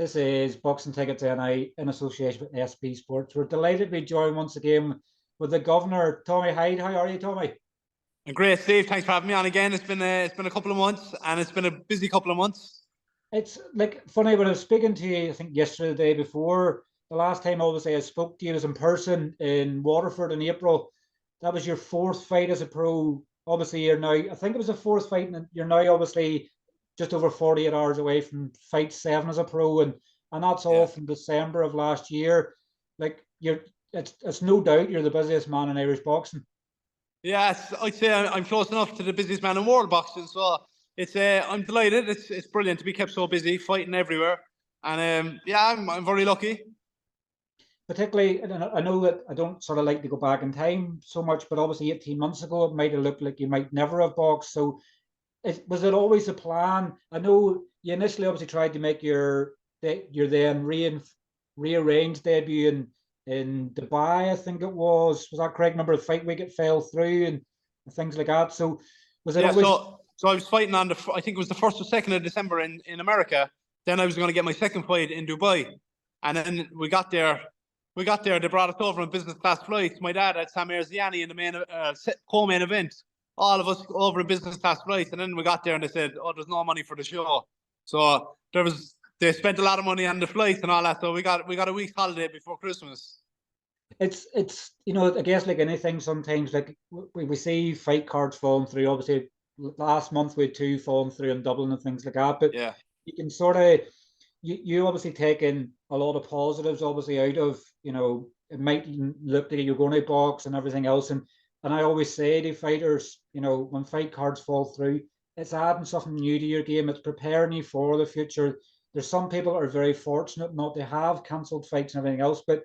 This is Boxing Tickets NI in association with SB Sports. We're delighted to be joined once again with the governor, Tommy Hyde. How are you, Tommy? Great, Steve. Thanks for having me on again. It's been a couple of months, and it's been a busy couple of months. It's like funny when I was speaking to you, I think yesterday, the day before. The last time obviously I spoke to you was in person in Waterford in April. That was your fourth fight as a pro. Obviously, you're now, I think it was the fourth fight, and you're now obviously just over 48 hours away from fight 7 as a pro, and that's all from December of last year. Like it's no doubt you're the busiest man in Irish boxing. Yes, I'd say I'm close enough to the busiest man in world boxing, so it's I'm delighted. It's brilliant to be kept so busy, fighting everywhere, and I'm very lucky. Particularly, I know that I don't sort of like to go back in time so much, but obviously 18 months ago it might have looked like you might never have boxed. So was it always a plan? I know you initially obviously tried to make your then rearranged debut in Dubai, I think it was. Was that correct? Remember the fight week it fell through and things like that. So was it always? So I was fighting on I think it was the 1st or 2nd of December in America. Then I was going to get my second fight in Dubai, and then we got there. They brought us over on business class flights. My dad had Sam Erziani in the main co-main event. All of us over in business class flights, and then we got there and they said, "Oh, there's no money for the show." So they spent a lot of money on the flights and all that. So we got a week's holiday before Christmas. It's I guess like anything, sometimes like we see fight cards falling through. Obviously, last month we had 2 falling through in Dublin and things like that. But yeah, you can sort of you obviously taking a lot of positives obviously out of, it might look like you're going to box and everything else, and I always say to fighters, when fight cards fall through, it's adding something new to your game. It's preparing you for the future. There's some people that are very fortunate not to have cancelled fights and everything else, but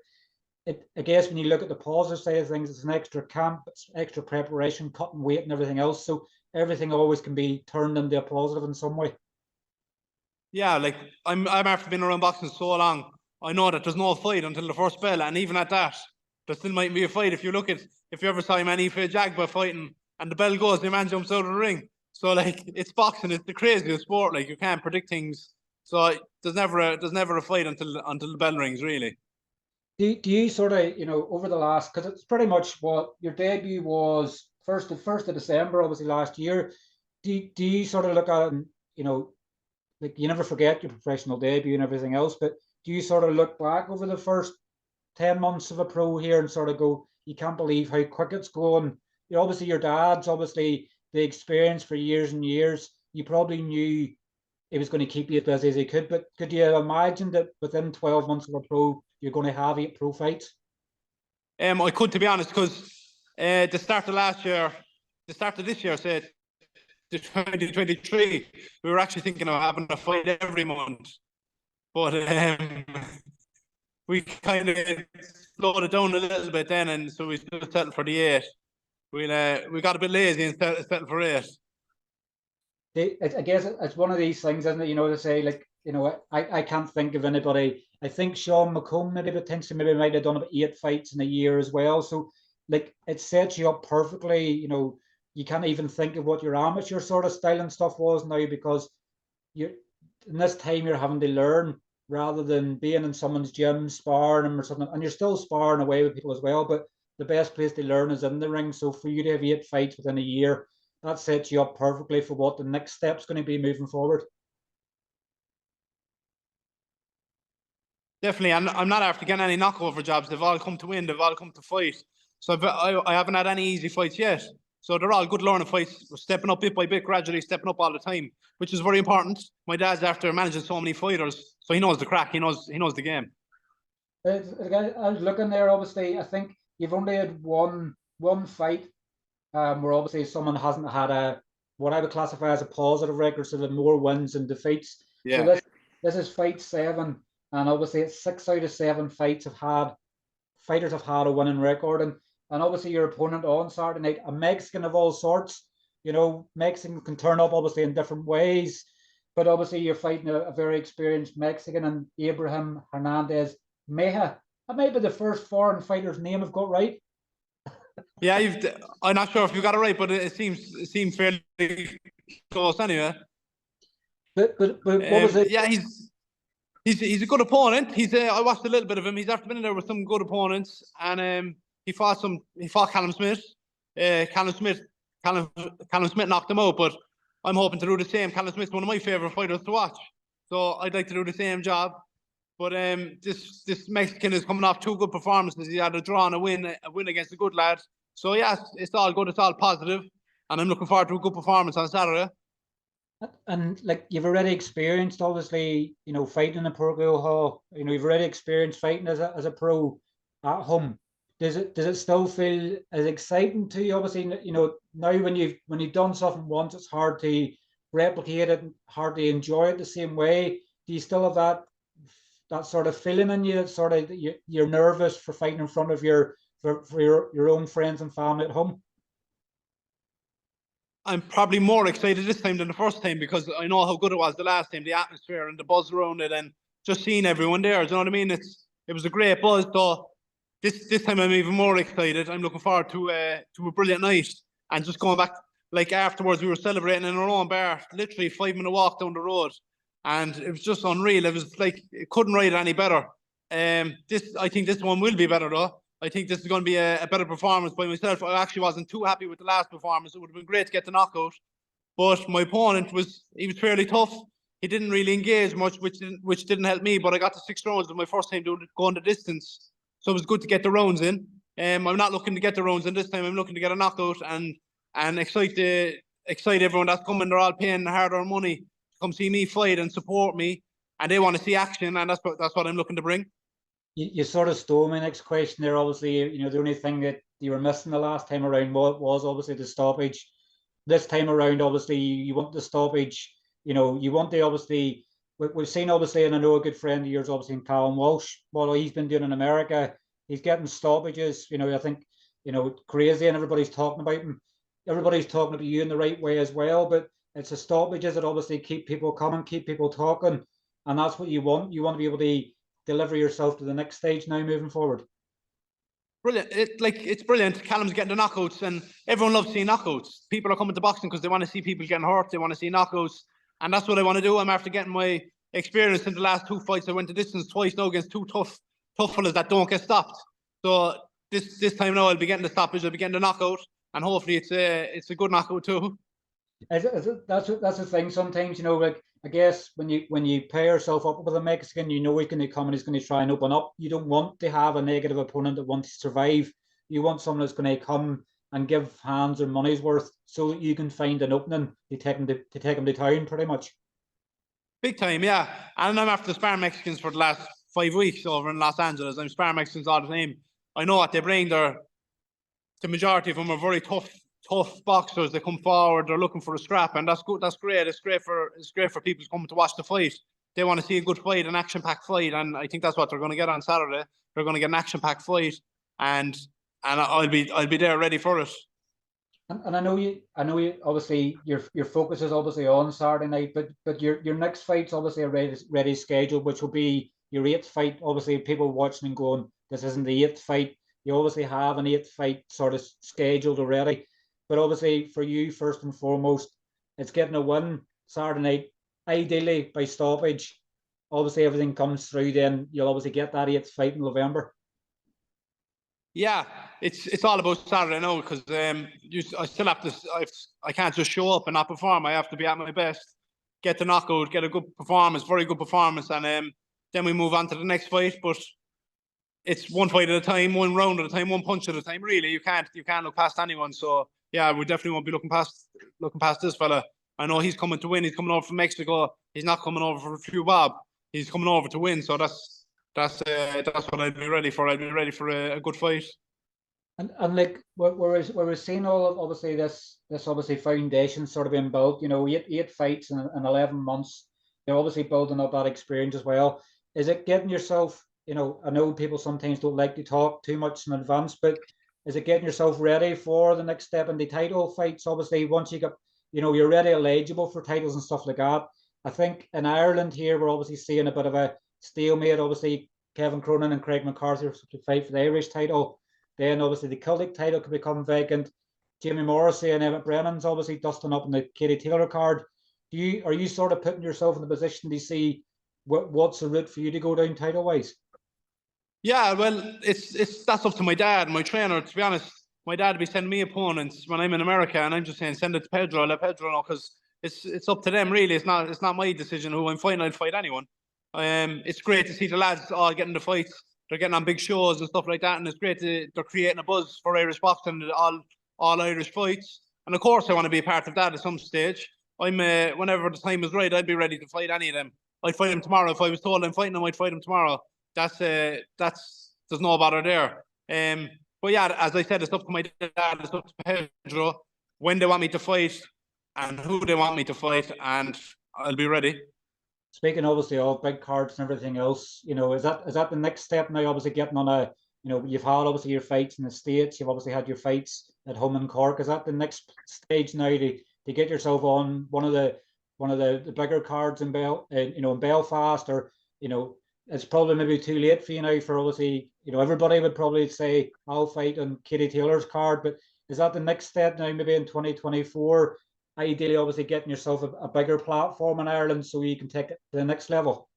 I guess when you look at the positive side of things, it's an extra camp, it's extra preparation, cutting weight and everything else. So everything always can be turned into a positive in some way. Yeah, like I'm after being around boxing so long, I know that there's no fight until the first bell, and even at that, there still might be a fight. If you ever saw Manny Jagba fighting, and the bell goes, the man jumps out of the ring. So like it's boxing, it's the craziest sport. Like you can't predict things. So there's never a fight until the bell rings, really. Do you sort of, over the last, because it's pretty much what your debut was first of December, obviously last year. Do you sort of look at it and, like you never forget your professional debut and everything else, but do you sort of look back over the first 10 months of a pro here and sort of go, you can't believe how quick it's going? Obviously your dad's obviously the experience for years and years. You probably knew he was going to keep you as busy as he could, but could you imagine that within 12 months of a pro, you're going to have 8 pro fights? I could, to be honest, because the start of this year, said the 2023, we were actually thinking of having a fight every month, but we kind of slowed it down a little bit then, and so we just settled for the 8. We got a bit lazy and settled for 8. I guess it's one of these things, isn't it? To say like, I can't think of anybody. I think Sean McComb maybe might have done about 8 fights in a year as well. So like it sets you up perfectly. You can't even think of what your amateur sort of style and stuff was now, because you're in this time you're having to learn rather than being in someone's gym sparring them or something. And you're still sparring away with people as well, but the best place to learn is in the ring. So for you to have 8 fights within a year, that sets you up perfectly for what the next step's going to be moving forward. Definitely, I'm not after getting any knockover jobs. They've all come to win. They've all come to fight. So I haven't had any easy fights yet. So they're all good learning fights. We're stepping up bit by bit, gradually stepping up all the time, which is very important. My dad's after managing so many fighters, so he knows the crack. He knows the game. I was looking there. Obviously, I think you've only had one fight where obviously someone hasn't had what I would classify as a positive record, so the more wins and defeats. Yeah. So this is fight 7, and obviously it's 6 out of 7 fights fighters have had a winning record, and obviously your opponent on Saturday night, a Mexican of all sorts. Mexican can turn up obviously in different ways, but obviously you're fighting a very experienced Mexican, and Abraham Hernandez Meja. That might be the first foreign fighter's name I've got right. Yeah, I'm not sure if you got it right, but it seems fairly close anyway. But what was it? Yeah, He's a good opponent. I watched a little bit of him. He's after been in there with some good opponents, and he fought Callum Smith. Callum Smith Callum Smith knocked him out, but I'm hoping to do the same. Callum Smith's one of my favourite fighters to watch, so I'd like to do the same job. But this Mexican is coming off two good performances. He had a draw and a win against a good lad. So yeah, it's all good. It's all positive, and I'm looking forward to a good performance on Saturday. And like you've already experienced, obviously, fighting in a pro hall. You've already experienced fighting as a pro at home. Does it still feel as exciting to you? Obviously, now when you've done something once, it's hard to replicate it, and hard to enjoy it the same way. Do you still have that sort of feeling in you? That sort of you're nervous for fighting in front of for your own friends and family at home. I'm probably more excited this time than the first time because I know how good it was the last time, the atmosphere and the buzz around it, and just seeing everyone there. Do you know what I mean? It was a great buzz. So this time I'm even more excited. I'm looking forward to a brilliant night, and just going back. Like afterwards, we were celebrating in our own bar, literally 5-minute walk down the road, and it was just unreal. It was like it couldn't ride any better. I think this one will be better though. I think this is going to be a better performance by myself. I actually wasn't too happy with the last performance. It would have been great to get the knockout, but my opponent was fairly tough. He didn't really engage much, which didn't help me. But I got to 6 rounds of my first time going the distance, so it was good to get the rounds in. I'm not looking to get the rounds in this time. I'm looking to get a knockout and excite everyone that's coming. They're all paying hard-earned money to come see me fight and support me, and they want to see action, and that's what I'm looking to bring. You sort of stole my next question there. Obviously, the only thing that you were missing the last time around was obviously the stoppage. This time around, obviously, you want the stoppage. You want the obviously. We've seen obviously, and I know a good friend of yours, obviously, in Callum Walsh. What he's been doing in America, he's getting stoppages. I think crazy, and everybody's talking about him. Everybody's talking about you in the right way as well. But it's the stoppages that obviously keep people coming, keep people talking, and that's what you want. You want to be able to deliver yourself to the next stage now moving forward. Brilliant. It's brilliant. Callum's getting the knockouts, and everyone loves seeing knockouts. People are coming to boxing because they want to see people getting hurt. They want to see knockouts, and that's what I want to do. I'm after getting my experience in the last 2 fights. I went the distance twice now against two tough fellas that don't get stopped. So this time now I'll be getting the stoppage. I'll be getting the knockout, and hopefully it's a good knockout too. That's the thing. Sometimes like I guess when you pair yourself up with a Mexican, he's going to come and he's going to try and open up. You don't want to have a negative opponent that wants to survive. You want someone that's going to come and give hands or money's worth, so that you can find an opening to take him to town, pretty much. Big time, yeah. And I'm after sparring Mexicans for the last 5 weeks over in Los Angeles. I'm sparring Mexicans all the time. I know what they bring. The majority of them are very tough boxers. They come forward, they're looking for a scrap, and that's good. That's great. It's great for people coming to watch the fight. They want to see a good fight, an action-packed fight, and I think that's what they're going to get on Saturday. They're going to get an action-packed fight, and I'll be there ready for it. And I know you. Obviously, your focus is obviously on Saturday night, but your next fight's obviously a ready schedule, which will be your 8th fight. Obviously, people watching and going, "This isn't the 8th fight." You obviously have an 8th fight sort of scheduled already. But obviously, for you, first and foremost, it's getting a win Saturday night, ideally by stoppage. Obviously, everything comes through, then you'll obviously get that 8th fight in November. Yeah, it's all about Saturday now because I still have to. I can't just show up and not perform. I have to be at my best, get the knockout, get a good performance, very good performance, and then we move on to the next fight. But it's one fight at a time, one round at a time, one punch at a time. Really, you can't look past anyone. So yeah, we definitely won't be looking past this fella. I know he's coming to win. He's coming over from Mexico. He's not coming over for a few bob. He's coming over to win. So that's what I'd be ready for. I'd be ready for a good fight. And like we're seeing all of obviously this obviously foundation sort of being built. 8 fights in 11 months. They're obviously building up that experience as well. Is it getting yourself? I know people sometimes don't like to talk too much in advance, but is it getting yourself ready for the next step in the title fights? Obviously, once you get, you're already eligible for titles and stuff like that. I think in Ireland here, we're obviously seeing a bit of a stalemate. Obviously, Kevin Cronin and Craig McCarthy to fight for the Irish title. Then obviously the Celtic title could become vacant. Jamie Morrissey and Emmett Brennan's obviously dusting up in the Katie Taylor card. Are you sort of putting yourself in the position to see what's the route for you to go down title wise? Yeah, well, that's up to my dad, my trainer. To be honest, my dad will be sending me opponents when I'm in America, and I'm just saying send it to Pedro. Let Pedro know, because it's up to them really. It's not my decision who I'm fighting. I'll fight anyone. It's great to see the lads all getting the fights. They're getting on big shows and stuff like that, and it's great they're creating a buzz for Irish boxing, all Irish fights. And of course, I want to be a part of that at some stage. I'm whenever the time is right, I'd be ready to fight any of them. I'd fight him tomorrow if I was told I'm fighting him. I'd fight him tomorrow. That's there's no bother there. But yeah, as I said, it's up to my dad, it's up to Pedro when they want me to fight and who they want me to fight, and I'll be ready. Speaking obviously of big cards and everything else, is that the next step now? Obviously getting on a, you've had obviously your fights in the States, you've obviously had your fights at home in Cork. Is that the next stage now to get yourself on one of the bigger cards in in Belfast, or it's probably maybe too late for you now for obviously, everybody would probably say I'll fight on Katie Taylor's card, but is that the next step now, maybe in 2024? Ideally, obviously getting yourself a bigger platform in Ireland so you can take it to the next level?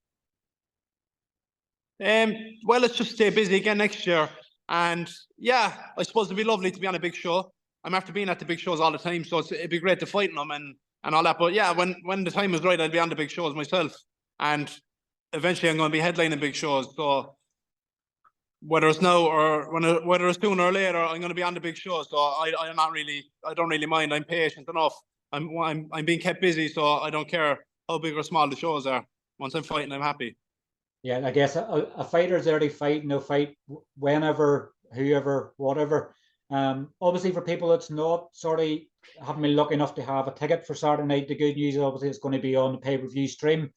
Well, let's just stay busy again next year. And yeah, I suppose it'd be lovely to be on a big show. I'm after being at the big shows all the time, so it'd be great to fight in them and all that. But yeah, when the time is right, I'll be on the big shows myself. And eventually I'm going to be headlining big shows. So whether it's now or whether it's sooner or later, I'm going to be on the big shows. So I don't really mind. I'm patient enough. I'm being kept busy, so I don't care how big or small the shows are. Once I'm fighting, I'm happy. Yeah, I guess a fighter's there to fight, and they'll fight whenever, whoever, whatever. Obviously, for people that's not sort of haven't been lucky enough to have a ticket for Saturday night, the good news obviously it's going to be on the pay-per-view stream.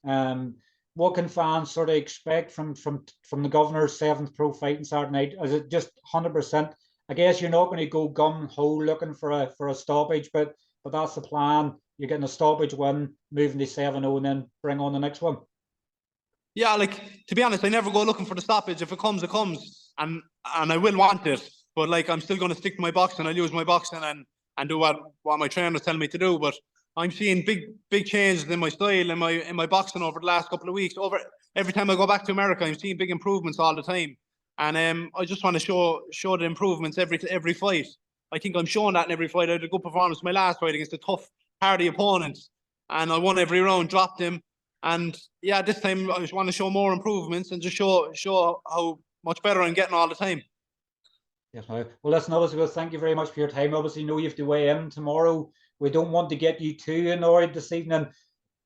What can fans sort of expect from the Governor's seventh pro fight on Saturday night? Is it just 100%? I guess you're not going to go gung ho looking for a stoppage, but that's the plan. You're getting a stoppage win, moving to 7-0, and then bring on the next one. Yeah, like, to be honest, I never go looking for the stoppage. If it comes, it comes, and I will want it. But like, I'm still going to stick to my boxing. I'll use my boxing and do what my trainers tell me to do. But I'm seeing big changes in my style, in my boxing over the last couple of weeks. Every time I go back to America, I'm seeing big improvements all the time. And I just want to show the improvements every fight. I think I'm showing that in every fight. I had a good performance in my last fight against a tough, hardy opponent, and I won every round, dropped him. And yeah, this time I just want to show more improvements and just show how much better I'm getting all the time. Yes, well, listen, obviously, thank you very much for your time. Obviously, know you have to weigh in tomorrow. We don't want to get you too annoyed this evening.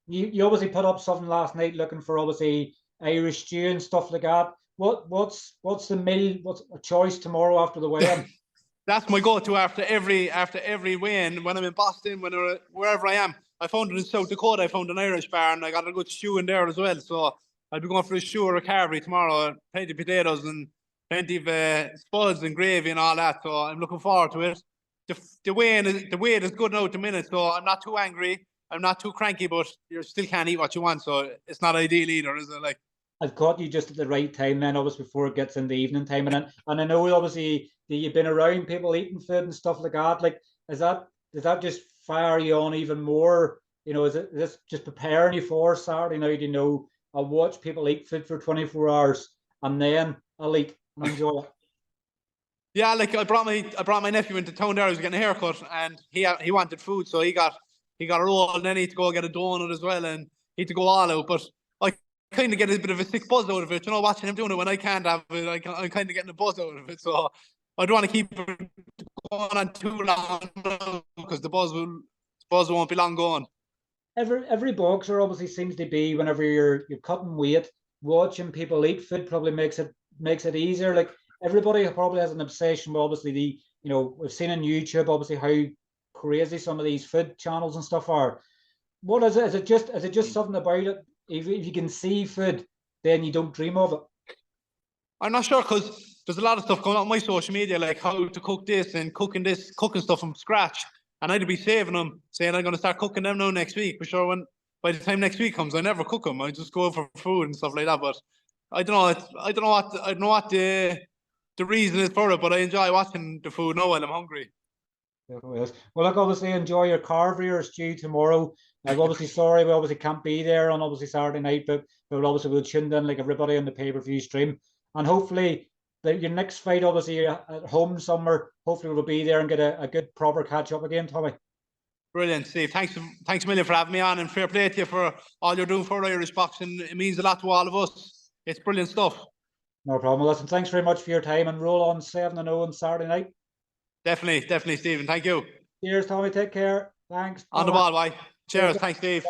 You obviously put up something last night looking for obviously Irish stew and stuff like that. What's the meal? What's a choice tomorrow after the weigh-in? That's my go-to after every weigh-in. When I'm in Boston, wherever I am. I found it in South Dakota. I found an Irish bar, and I got a good stew in there as well. So I'll be going for a stew or a carvery tomorrow. Plenty of potatoes and plenty of spuds and gravy and all that. So I'm looking forward to it. The weight is good now at the minute, so I'm not too angry. I'm not too cranky, but you still can't eat what you want, so it's not ideal either, is it? Like, I've caught you just at the right time then, obviously, before it gets into evening time. And I know, obviously, that you've been around people eating food and stuff like that. Like, does that just fire you on even more? Is this just preparing you for Saturday night? I'll watch people eat food for 24 hours and then I'll eat and enjoy it. Yeah, like I brought my nephew into town there. I was getting a haircut, and he wanted food, so he got a roll, and then he had to go get a donut as well, and he had to go all out. But I kind of get a bit of a sick buzz out of it, watching him doing it when I can't have it. I'm kind of getting a buzz out of it, so I don't want to keep it going on too long because the buzz won't be long gone. Every boxer obviously seems to be, whenever you're cutting weight, watching people eat food probably makes it easier. Like, everybody probably has an obsession with obviously we've seen on YouTube obviously how crazy some of these food channels and stuff are. What is it? Is it just something about it? If you can see food, then you don't dream of it. I'm not sure, because there's a lot of stuff going on my social media, like how to cook this and cooking stuff from scratch. And I'd be saving them, saying I'm going to start cooking them now next week. For sure, by the time next week comes, I never cook them. I just go for food and stuff like that. But I don't know. I don't know what the reason is for it, but I enjoy watching the food now while I'm hungry. Well, look, obviously enjoy your carvery. It's due tomorrow. I'm obviously sorry we obviously can't be there on obviously Saturday night, but obviously we'll tune in like everybody on the pay-per-view stream, and hopefully your next fight obviously at home somewhere. Hopefully we'll be there and get a good proper catch up again, Tommy. Brilliant, Steve. Thanks a million for having me on, and fair play to you for all you're doing for Irish boxing. It means a lot to all of us. It's brilliant stuff. No problem. Listen, thanks very much for your time, and roll on 7-0 on Saturday night. Definitely, Stephen. Thank you. Cheers, Tommy. Take care. Thanks. On the ball, bye. Cheers. Thanks, Steve.